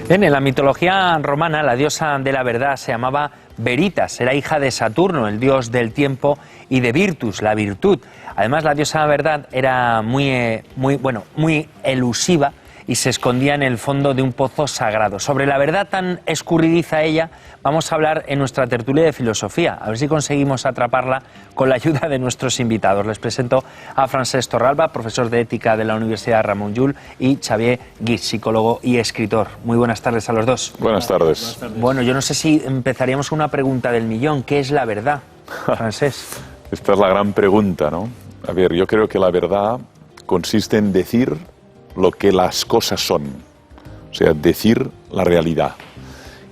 Bien, en la mitología romana, la diosa de la verdad se llamaba Veritas, era hija de Saturno, el dios del tiempo, y de Virtus, la virtud. Además, la diosa de la verdad era muy elusiva y se escondía en el fondo de un pozo sagrado. Sobre la verdad tan escurridiza ella, vamos a hablar en nuestra tertulia de filosofía, a ver si conseguimos atraparla con la ayuda de nuestros invitados. Les presento a Francesc Torralba, profesor de ética de la Universidad Ramon Llull, y Xavier Guix, psicólogo y escritor. Muy buenas tardes a los dos. Buenas tardes. Bueno, yo no sé si empezaríamos con una pregunta del millón. ¿Qué es la verdad, Francesc? Esta es la gran pregunta, ¿no? A ver, yo creo que la verdad consiste en decir lo que las cosas son, o sea, decir la realidad.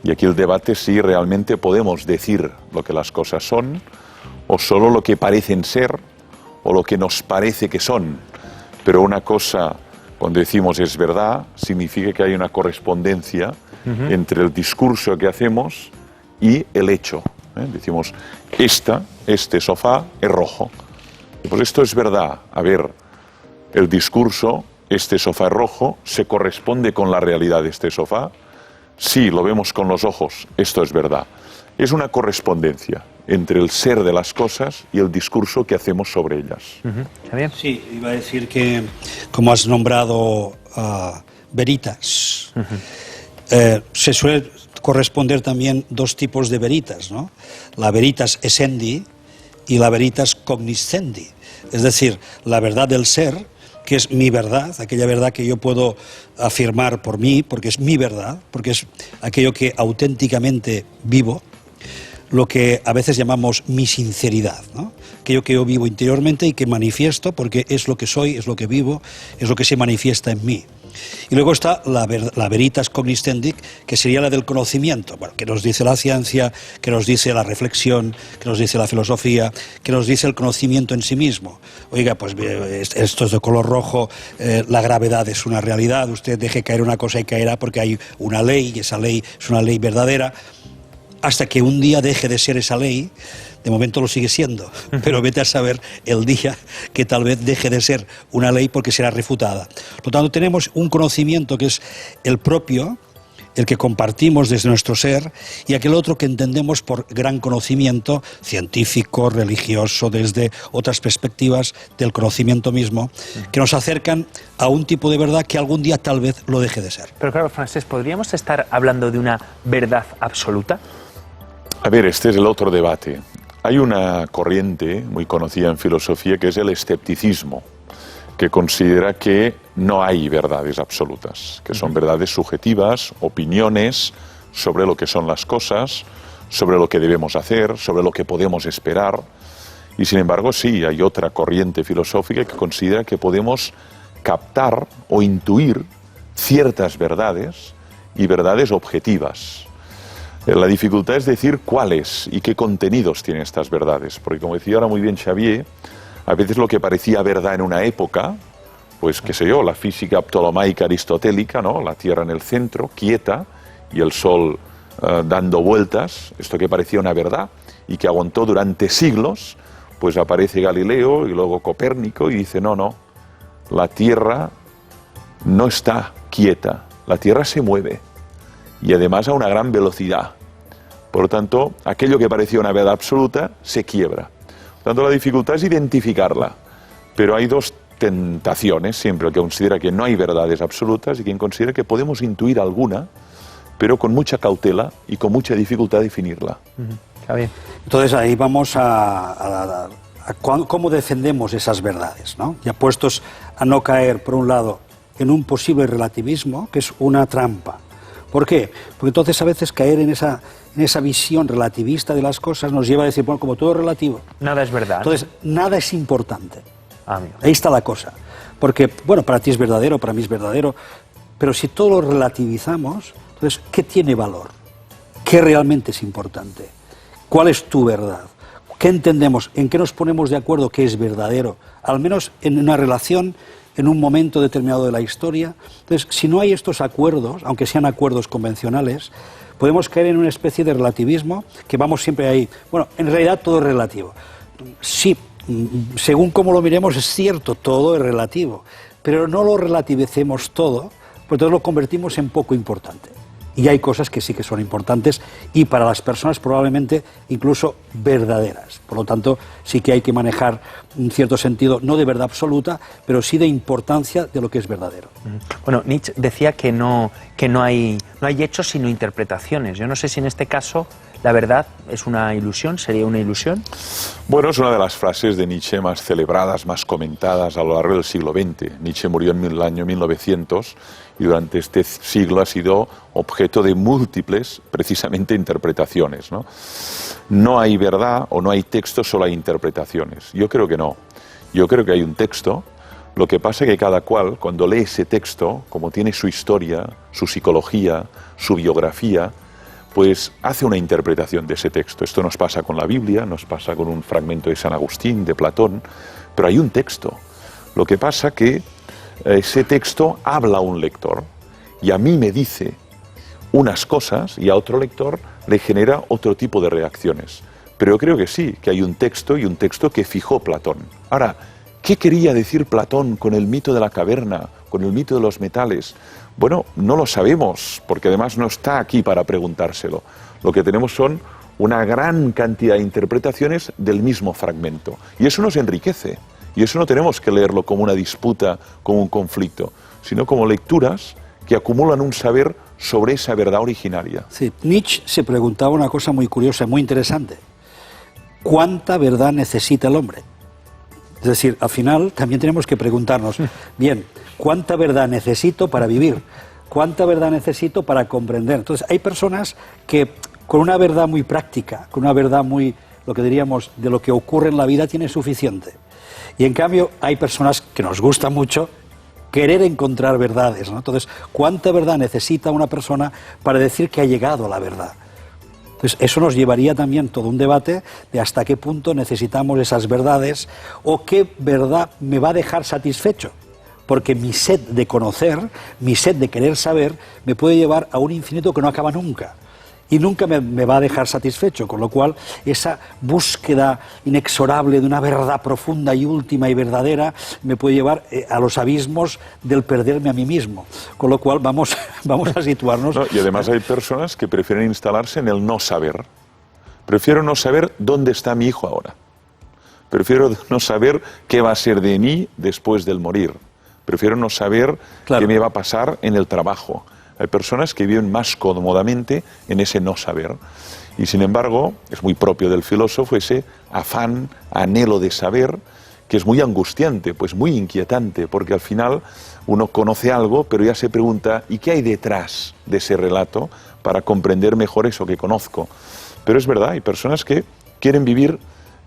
Y aquí el debate es si realmente podemos decir lo que las cosas son, o solo lo que parecen ser, o lo que nos parece que son. Pero una cosa, cuando decimos es verdad, significa que hay una correspondencia entre el discurso que hacemos y el hecho. Decimos, este sofá es rojo. Pues esto es verdad. A ver, el discurso, este sofá es rojo, se corresponde con la realidad de este sofá. Sí, lo vemos con los ojos, esto es verdad. Es una correspondencia entre el ser de las cosas y el discurso que hacemos sobre ellas. Sí, iba a decir que, como has nombrado veritas, se suele corresponder también dos tipos de veritas, ¿no? La veritas essendi y la veritas cognoscendi, es decir, la verdad del ser, que es mi verdad, aquella verdad que yo puedo afirmar por mí, porque es mi verdad, porque es aquello que auténticamente vivo, lo que a veces llamamos mi sinceridad, ¿no? Aquello que yo vivo interiormente y que manifiesto porque es lo que soy, es lo que vivo, es lo que se manifiesta en mí. Y luego está la veritas cognoscendi, que sería la del conocimiento, bueno, que nos dice la ciencia, que nos dice la reflexión, que nos dice la filosofía, que nos dice el conocimiento en sí mismo. Oiga, pues esto es de color rojo, la gravedad es una realidad, usted deje caer una cosa y caerá porque hay una ley, y esa ley es una ley verdadera, hasta que un día deje de ser esa ley. De momento lo sigue siendo, pero vete a saber el día que tal vez deje de ser una ley porque será refutada. Por lo tanto, tenemos un conocimiento que es el propio, el que compartimos desde nuestro ser, y aquel otro que entendemos por gran conocimiento científico, religioso, desde otras perspectivas del conocimiento mismo, que nos acercan a un tipo de verdad que algún día tal vez lo deje de ser. Pero claro, Francesc, ¿podríamos estar hablando de una verdad absoluta? A ver, este es el otro debate. Hay una corriente muy conocida en filosofía que es el escepticismo, que considera que no hay verdades absolutas, que son verdades subjetivas, opiniones sobre lo que son las cosas, sobre lo que debemos hacer, sobre lo que podemos esperar. Y sin embargo, sí, hay otra corriente filosófica que considera que podemos captar o intuir ciertas verdades y verdades objetivas. La dificultad es decir cuáles y qué contenidos tienen estas verdades, porque como decía ahora muy bien Xavier, a veces lo que parecía verdad en una época, pues qué sé yo, la física ptolomaica aristotélica, ¿no? La Tierra en el centro, quieta, y el Sol dando vueltas, esto que parecía una verdad y que aguantó durante siglos, pues aparece Galileo y luego Copérnico y dice, no, la Tierra no está quieta, la Tierra se mueve. Y además a una gran velocidad. Por lo tanto, aquello que parecía una verdad absoluta se quiebra. Por lo tanto, la dificultad es identificarla. Pero hay dos tentaciones, siempre el que considera que no hay verdades absolutas y quien considera que podemos intuir alguna, pero con mucha cautela y con mucha dificultad definirla. Está bien. Entonces ahí vamos a cómo defendemos esas verdades, ¿no? Ya puestos a no caer, por un lado, en un posible relativismo, que es una trampa. ¿Por qué? Porque entonces a veces caer en esa visión relativista de las cosas nos lleva a decir, bueno, como todo es relativo. Nada es verdad. Entonces, nada es importante. Amigo. Ahí está la cosa. Porque, bueno, para ti es verdadero, para mí es verdadero, pero si todo lo relativizamos, entonces, ¿qué tiene valor? ¿Qué realmente es importante? ¿Cuál es tu verdad? ¿Qué entendemos? ¿En qué nos ponemos de acuerdo que es verdadero? Al menos en una relación, en un momento determinado de la historia. Entonces, si no hay estos acuerdos, aunque sean acuerdos convencionales, podemos caer en una especie de relativismo que vamos siempre ahí. Bueno, en realidad todo es relativo. Sí, según cómo lo miremos es cierto, todo es relativo, pero no lo relativicemos todo, porque entonces lo convertimos en poco importante. Y hay cosas que sí que son importantes y para las personas probablemente incluso verdaderas. Por lo tanto, sí que hay que manejar en cierto sentido, no de verdad absoluta, pero sí de importancia de lo que es verdadero. Bueno, Nietzsche decía que no hay hechos sino interpretaciones. Yo no sé si en este caso la verdad es una ilusión, sería una ilusión. Bueno, es una de las frases de Nietzsche más celebradas, más comentadas a lo largo del siglo XX. Nietzsche murió en el año 1900 y durante este siglo ha sido objeto de múltiples, precisamente, interpretaciones, ¿no? No hay verdad o no hay texto, solo hay interpretaciones. Yo creo que no. Yo creo que hay un texto. Lo que pasa es que cada cual, cuando lee ese texto, como tiene su historia, su psicología, su biografía, pues hace una interpretación de ese texto. Esto nos pasa con la Biblia, nos pasa con un fragmento de San Agustín, de Platón, pero hay un texto. Lo que pasa que ese texto habla a un lector y a mí me dice unas cosas y a otro lector le genera otro tipo de reacciones. Pero yo creo que sí, que hay un texto y un texto que fijó Platón. Ahora, ¿qué quería decir Platón con el mito de la caverna, con el mito de los metales? Bueno, no lo sabemos, porque además no está aquí para preguntárselo. Lo que tenemos son una gran cantidad de interpretaciones del mismo fragmento. Y eso nos enriquece. Y eso no tenemos que leerlo como una disputa, como un conflicto, sino como lecturas que acumulan un saber sobre esa verdad originaria. Sí, Nietzsche se preguntaba una cosa muy curiosa, muy interesante. ¿Cuánta verdad necesita el hombre? Es decir, al final también tenemos que preguntarnos, bien, ¿cuánta verdad necesito para vivir? ¿Cuánta verdad necesito para comprender? Entonces, hay personas que con una verdad muy práctica, con una verdad muy, lo que diríamos, de lo que ocurre en la vida, tiene suficiente. Y en cambio, hay personas que nos gusta mucho querer encontrar verdades, ¿no? Entonces, ¿cuánta verdad necesita una persona para decir que ha llegado a la verdad? Entonces, eso nos llevaría también todo un debate de hasta qué punto necesitamos esas verdades o qué verdad me va a dejar satisfecho. Porque mi sed de conocer, mi sed de querer saber, me puede llevar a un infinito que no acaba nunca. Y nunca me va a dejar satisfecho, con lo cual esa búsqueda inexorable de una verdad profunda y última y verdadera me puede llevar a los abismos del perderme a mí mismo. Con lo cual vamos a situarnos... No, y además hay personas que prefieren instalarse en el no saber. Prefiero no saber dónde está mi hijo ahora. Prefiero no saber qué va a ser de mí después del morir. Prefiero no saber qué me va a pasar en el trabajo. Hay personas que viven más cómodamente en ese no saber. Y sin embargo, es muy propio del filósofo ese afán, anhelo de saber, que es muy angustiante, pues muy inquietante, porque al final uno conoce algo, pero ya se pregunta, ¿y qué hay detrás de ese relato para comprender mejor eso que conozco? Pero es verdad, hay personas que quieren vivir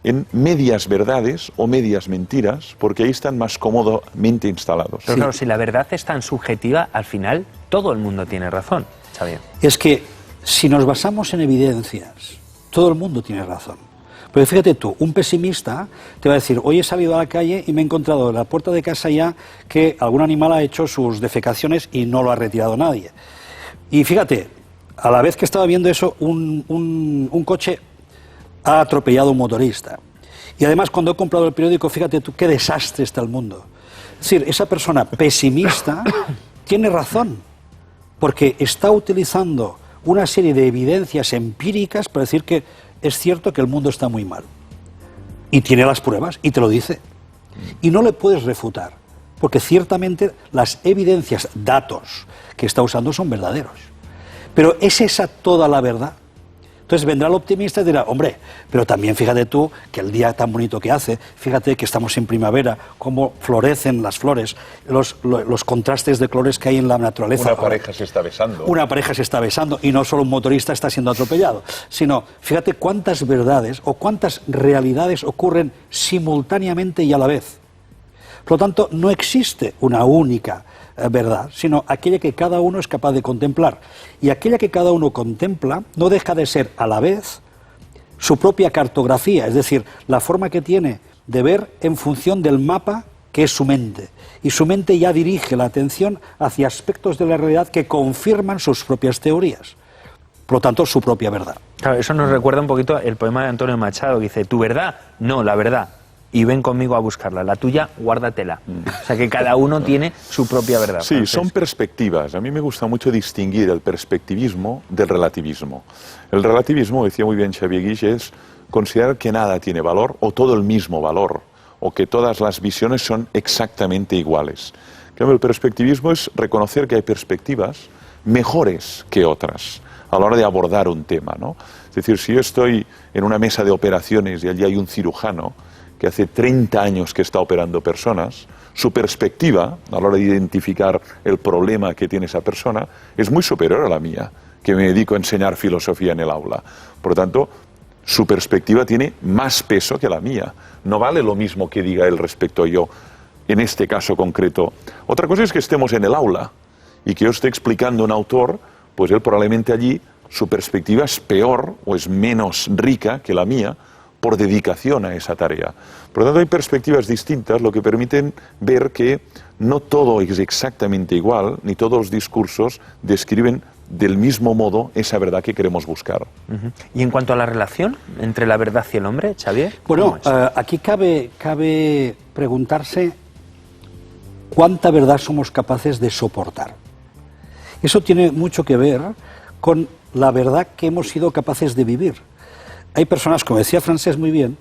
en medias verdades o medias mentiras, porque ahí están más cómodamente instalados. Pero claro, si la verdad es tan subjetiva, al final todo el mundo tiene razón, Xavier. Es que si nos basamos en evidencias, todo el mundo tiene razón. Pero fíjate tú, un pesimista te va a decir, hoy he salido a la calle y me he encontrado en la puerta de casa ya que algún animal ha hecho sus defecaciones y no lo ha retirado nadie. Y fíjate, a la vez que estaba viendo eso, un coche ha atropellado a un motorista. Y además, cuando he comprado el periódico, fíjate tú, qué desastre está el mundo. Es decir, esa persona pesimista tiene razón, porque está utilizando una serie de evidencias empíricas para decir que es cierto que el mundo está muy mal. Y tiene las pruebas, y te lo dice. Y no le puedes refutar, porque ciertamente las evidencias, datos que está usando son verdaderos. Pero ¿es esa toda la verdad? Entonces vendrá el optimista y dirá, hombre, pero también fíjate tú que el día tan bonito que hace, fíjate que estamos en primavera, cómo florecen las flores, los contrastes de colores que hay en la naturaleza. Una pareja se está besando. Una pareja se está besando y no solo un motorista está siendo atropellado, sino fíjate cuántas verdades o cuántas realidades ocurren simultáneamente y a la vez. Por lo tanto, no existe una única verdad, sino aquella que cada uno es capaz de contemplar. Y aquella que cada uno contempla no deja de ser a la vez su propia cartografía, es decir, la forma que tiene de ver en función del mapa que es su mente. Y su mente ya dirige la atención hacia aspectos de la realidad que confirman sus propias teorías. Por lo tanto, su propia verdad. Claro, eso nos recuerda un poquito el poema de Antonio Machado, que dice, ¿tu verdad? No, la verdad. y ven conmigo a buscarla. La tuya, guárdatela. O sea que cada uno tiene su propia verdad. Sí, Francesc. son perspectivas. A mí me gusta mucho distinguir el perspectivismo del relativismo. El relativismo, decía muy bien Xavier Guix, es considerar que nada tiene valor o todo el mismo valor, o que todas las visiones son exactamente iguales. En cambio, el perspectivismo es reconocer que hay perspectivas mejores que otras a la hora de abordar un tema, ¿no? Es decir, si yo estoy en una mesa de operaciones y allí hay un cirujano que hace 30 años que está operando personas, su perspectiva a la hora de identificar el problema que tiene esa persona es muy superior a la mía, que me dedico a enseñar filosofía en el aula. Por lo tanto, su perspectiva tiene más peso que la mía. No vale lo mismo que diga él respecto a yo, en este caso concreto. Otra cosa es que estemos en el aula y que yo esté explicando a un autor, pues él probablemente allí su perspectiva es peor o es menos rica que la mía por dedicación a esa tarea. Por lo tanto, hay perspectivas distintas, lo que permiten ver que no todo es exactamente igual, ni todos los discursos describen del mismo modo esa verdad que queremos buscar. Y en cuanto a la relación entre la verdad y el hombre, Xavier, Bueno, aquí cabe preguntarse cuánta verdad somos capaces de soportar. Eso tiene mucho que ver con la verdad que hemos sido capaces de vivir. Hay personas, como decía Francesc muy bien,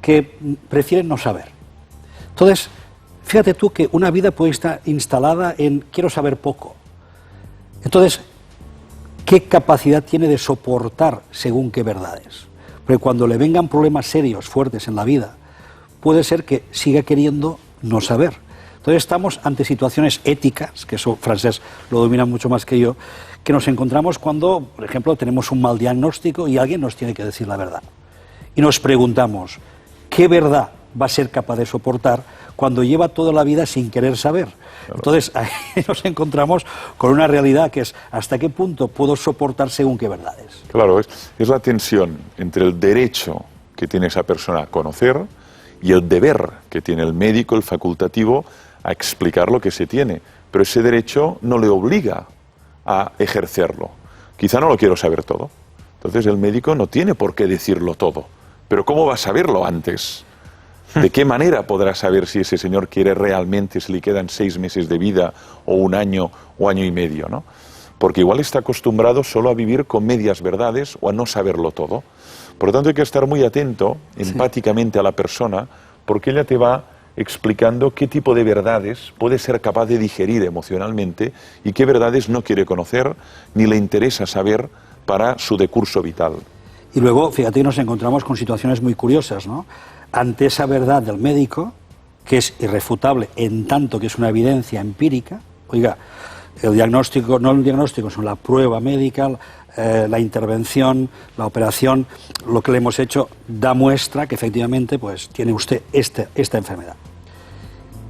que prefieren no saber. Entonces, fíjate tú que una vida puede estar instalada en quiero saber poco. Entonces, ¿qué capacidad tiene de soportar según qué verdades? Porque cuando le vengan problemas serios, fuertes en la vida, puede ser que siga queriendo no saber. Entonces estamos ante situaciones éticas, que eso Francesc lo domina mucho más que yo, que nos encontramos cuando, por ejemplo, tenemos un mal diagnóstico y alguien nos tiene que decir la verdad. Y nos preguntamos, ¿qué verdad va a ser capaz de soportar cuando lleva toda la vida sin querer saber? Claro. Entonces ahí nos encontramos con una realidad que es hasta qué punto puedo soportar según qué verdades. Claro, es la tensión entre el derecho que tiene esa persona a conocer y el deber que tiene el médico, el facultativo, a explicar lo que se tiene. Pero ese derecho no le obliga a ejercerlo. Quizá no lo quiero saber todo. Entonces el médico no tiene por qué decirlo todo. Pero ¿cómo va a saberlo antes? ¿De qué manera podrá saber si ese señor quiere realmente, si le quedan 6 meses de vida o 1 año o año y medio, ¿no? Porque igual está acostumbrado solo a vivir con medias verdades o a no saberlo todo. Por lo tanto hay que estar muy atento, empáticamente a la persona, porque ella te va explicando qué tipo de verdades puede ser capaz de digerir emocionalmente y qué verdades no quiere conocer ni le interesa saber para su decurso vital. Y luego, fíjate, nos encontramos con situaciones muy curiosas, ¿no? Ante esa verdad del médico, que es irrefutable en tanto que es una evidencia empírica, oiga, el diagnóstico, no el diagnóstico, sino la prueba médica, la intervención, la operación, lo que le hemos hecho da muestra que efectivamente pues tiene usted esta enfermedad.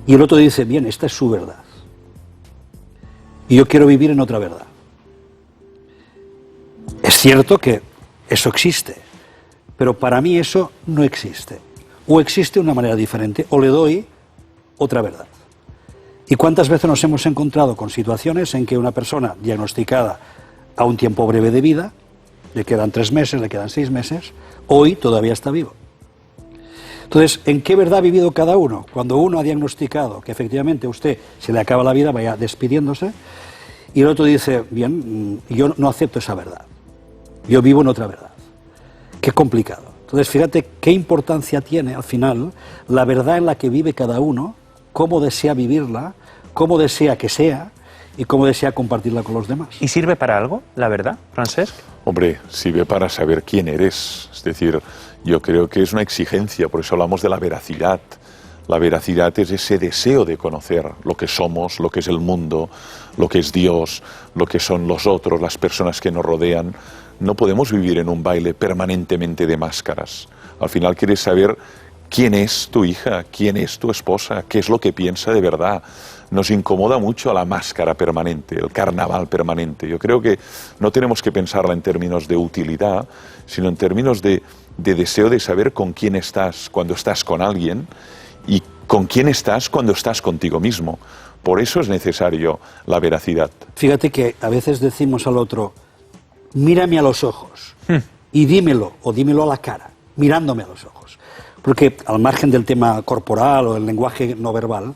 Y el otro dice, bien, esta es su verdad. Y yo quiero vivir en otra verdad. Es cierto que eso existe, pero para mí eso no existe. O existe de una manera diferente, o le doy otra verdad. ¿Y cuántas veces nos hemos encontrado con situaciones en que una persona diagnosticada a un tiempo breve de vida, le quedan 3 meses, le quedan 6 meses, hoy todavía está vivo? Entonces, ¿en qué verdad ha vivido cada uno? Cuando uno ha diagnosticado que efectivamente a usted se le acaba la vida, vaya despidiéndose, y el otro dice, bien, yo no acepto esa verdad, yo vivo en otra verdad. Qué complicado. Entonces, fíjate qué importancia tiene al final la verdad en la que vive cada uno, cómo desea vivirla, cómo desea que sea y cómo desea compartirla con los demás. ¿Y sirve para algo, la verdad, Francesc? Hombre, sirve para saber quién eres. Es decir, yo creo que es una exigencia, por eso hablamos de la veracidad. La veracidad es ese deseo de conocer lo que somos, lo que es el mundo, lo que es Dios, lo que son los otros, las personas que nos rodean. No podemos vivir en un baile permanentemente de máscaras. Al final quieres saber quién es tu hija, quién es tu esposa, qué es lo que piensa de verdad. Nos incomoda mucho la máscara permanente, el carnaval permanente. Yo creo que no tenemos que pensarla en términos de utilidad, sino en términos de deseo de saber con quién estás cuando estás con alguien y con quién estás cuando estás contigo mismo. Por eso es necesario la veracidad. Fíjate que a veces decimos al otro, mírame a los ojos y dímelo, o dímelo a la cara, mirándome a los ojos. porque al margen del tema corporal o el lenguaje no verbal,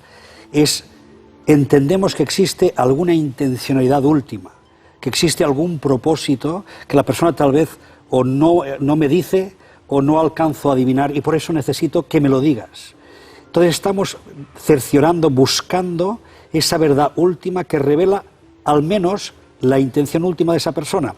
entendemos que existe alguna intencionalidad última, que existe algún propósito que la persona tal vez o no me dice o no alcanzo a adivinar y por eso necesito que me lo digas. Entonces estamos cerciorando, buscando esa verdad última que revela al menos la intención última de esa persona.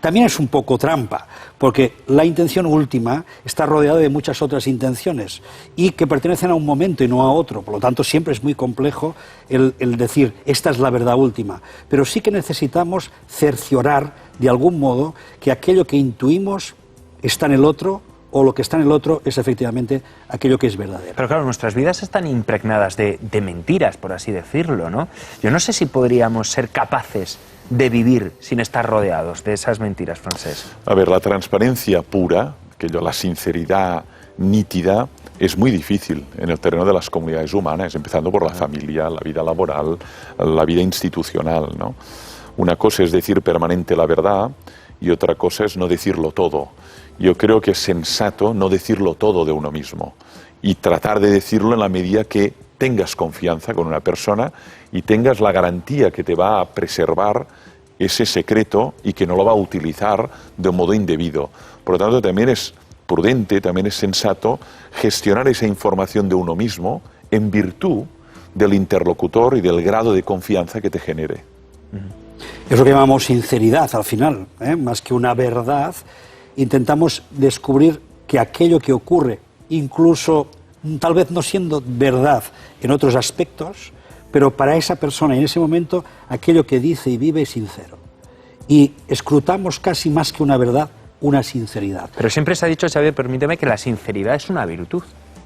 También es un poco trampa, porque la intención última está rodeada de muchas otras intenciones y que pertenecen a un momento y no a otro. Por lo tanto, siempre es muy complejo el decir, esta es la verdad última. Pero sí que necesitamos cerciorar, de algún modo, que aquello que intuimos está en el otro, o lo que está en el otro es efectivamente aquello que es verdadero. Pero claro, nuestras vidas están impregnadas de mentiras, por así decirlo, ¿no? Yo no sé si podríamos ser capaces de vivir sin estar rodeados de esas mentiras, Francesc. A ver, la transparencia pura, la sinceridad nítida, es muy difícil en el terreno de las comunidades humanas, empezando por la familia, la vida laboral, la vida institucional, ¿no? Una cosa es decir permanente la verdad y otra cosa es no decirlo todo. Yo creo que es sensato no decirlo todo de uno mismo y tratar de decirlo en la medida que tengas confianza con una persona y tengas la garantía que te va a preservar ese secreto y que no lo va a utilizar de un modo indebido. Por lo tanto, también es prudente, también es sensato gestionar esa información de uno mismo en virtud del interlocutor y del grado de confianza que te genere. Es lo que llamamos sinceridad al final, más que una verdad. Intentamos descubrir que aquello que ocurre, incluso tal vez no siendo verdad en otros aspectos, pero para esa persona en ese momento aquello que dice y vive es sincero. Y escrutamos casi más que una verdad, una sinceridad. Pero siempre se ha dicho, Xavier, permíteme, que la sinceridad es una virtud.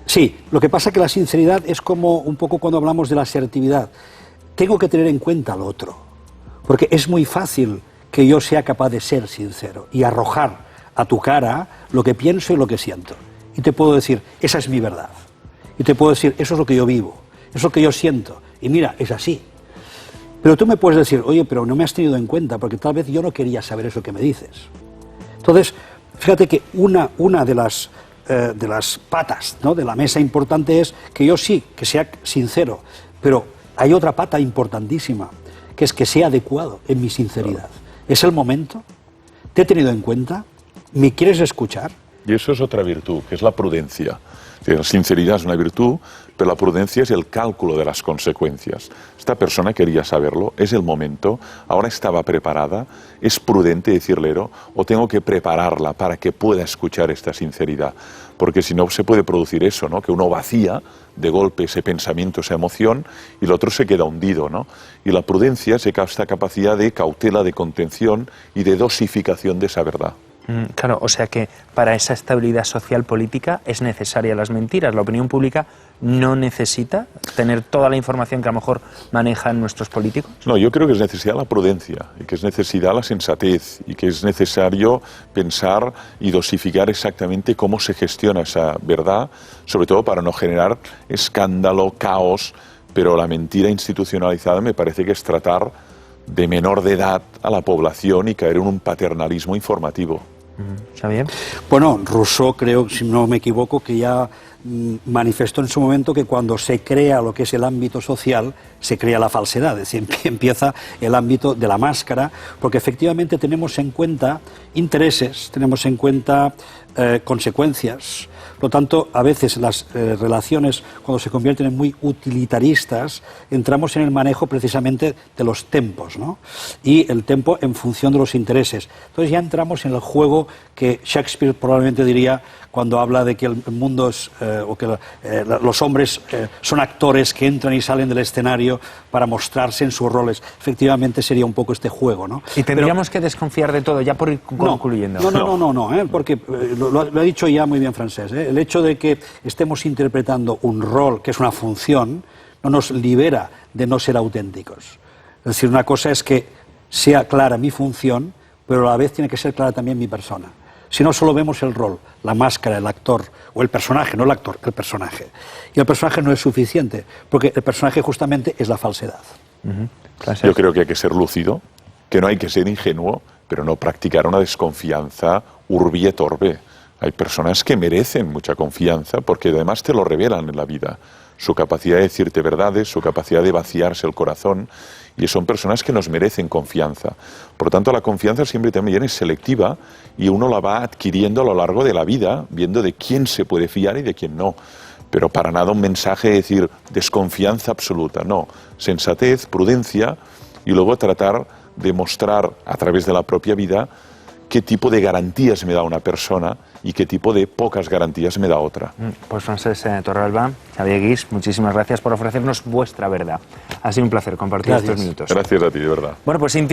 Sí, lo que pasa es que la sinceridad es como un poco cuando hablamos de la asertividad. Tengo que tener en cuenta al otro, porque es muy fácil que yo sea capaz de ser sincero y arrojar a tu cara lo que pienso y lo que siento. Y te puedo decir, esa es mi verdad. Y te puedo decir, eso es lo que yo vivo, eso es lo que yo siento. Y mira, es así. Pero tú me puedes decir, oye, pero no me has tenido en cuenta, porque tal vez yo no quería saber eso que me dices. Entonces, fíjate que una de las patas, ¿no?, de la mesa importante es que yo sí, que sea sincero, pero hay otra pata importantísima, que es que sea adecuado en mi sinceridad. ¿Es el momento? ¿Te he tenido en cuenta? ¿Me quieres escuchar? Y eso es otra virtud, que es la prudencia. La sinceridad es una virtud, pero la prudencia es el cálculo de las consecuencias. Esta persona quería saberlo, es el momento, ahora estaba preparada, es prudente decirle, o tengo que prepararla para que pueda escuchar esta sinceridad. Porque si no se puede producir eso, ¿no?, que uno vacía de golpe ese pensamiento, esa emoción, y el otro se queda hundido, ¿no? Y la prudencia es esta capacidad de cautela, de contención y de dosificación de esa verdad. Claro, o sea que para esa estabilidad social política es necesaria las mentiras. La opinión pública no necesita tener toda la información que a lo mejor manejan nuestros políticos. No, yo creo que es necesaria la prudencia, y que es necesaria la sensatez, y que es necesario pensar y dosificar exactamente cómo se gestiona esa verdad, sobre todo para no generar escándalo, caos, pero la mentira institucionalizada me parece que es tratar de menor de edad a la población y caer en un paternalismo informativo. ¿Xavier? Bueno, Rousseau, creo, si no me equivoco, que ya manifestó en su momento que cuando se crea lo que es el ámbito social, se crea la falsedad, es decir, empieza el ámbito de la máscara, porque efectivamente tenemos en cuenta intereses, tenemos en cuenta consecuencias. Por lo tanto, a veces las relaciones, cuando se convierten en muy utilitaristas, entramos en el manejo precisamente de los tempos, ¿no? Y el tempo en función de los intereses. Entonces ya entramos en el juego que Shakespeare probablemente diría cuando habla de que el mundo es, o que los hombres son actores que entran y salen del escenario para mostrarse en sus roles. Efectivamente sería un poco este juego, ¿no? Y tendríamos que desconfiar de todo, ya por ir concluyendo. No, porque lo ha dicho ya muy bien Francesc, el hecho de que estemos interpretando un rol, que es una función, no nos libera de no ser auténticos. Es decir, una cosa es que sea clara mi función, pero a la vez tiene que ser clara también mi persona. Si no, solo vemos el rol, la máscara, el actor, o el personaje, no el actor, el personaje. Y el personaje no es suficiente, porque el personaje justamente es la falsedad. Yo creo que hay que ser lúcido, que no hay que ser ingenuo, pero no practicar una desconfianza urbi et orbe. Hay personas que merecen mucha confianza porque además te lo revelan en la vida. Su capacidad de decirte verdades, su capacidad de vaciarse el corazón, y son personas que nos merecen confianza. Por lo tanto, la confianza siempre también es selectiva y uno la va adquiriendo a lo largo de la vida, viendo de quién se puede fiar y de quién no. Pero para nada un mensaje de decir desconfianza absoluta, no. Sensatez, prudencia y luego tratar de mostrar a través de la propia vida qué tipo de garantías me da una persona y qué tipo de pocas garantías me da otra. Pues Francesc Torralba, Xavier Guix, muchísimas gracias por ofrecernos vuestra verdad. Ha sido un placer compartir estos minutos. Gracias a ti, de verdad. Bueno, pues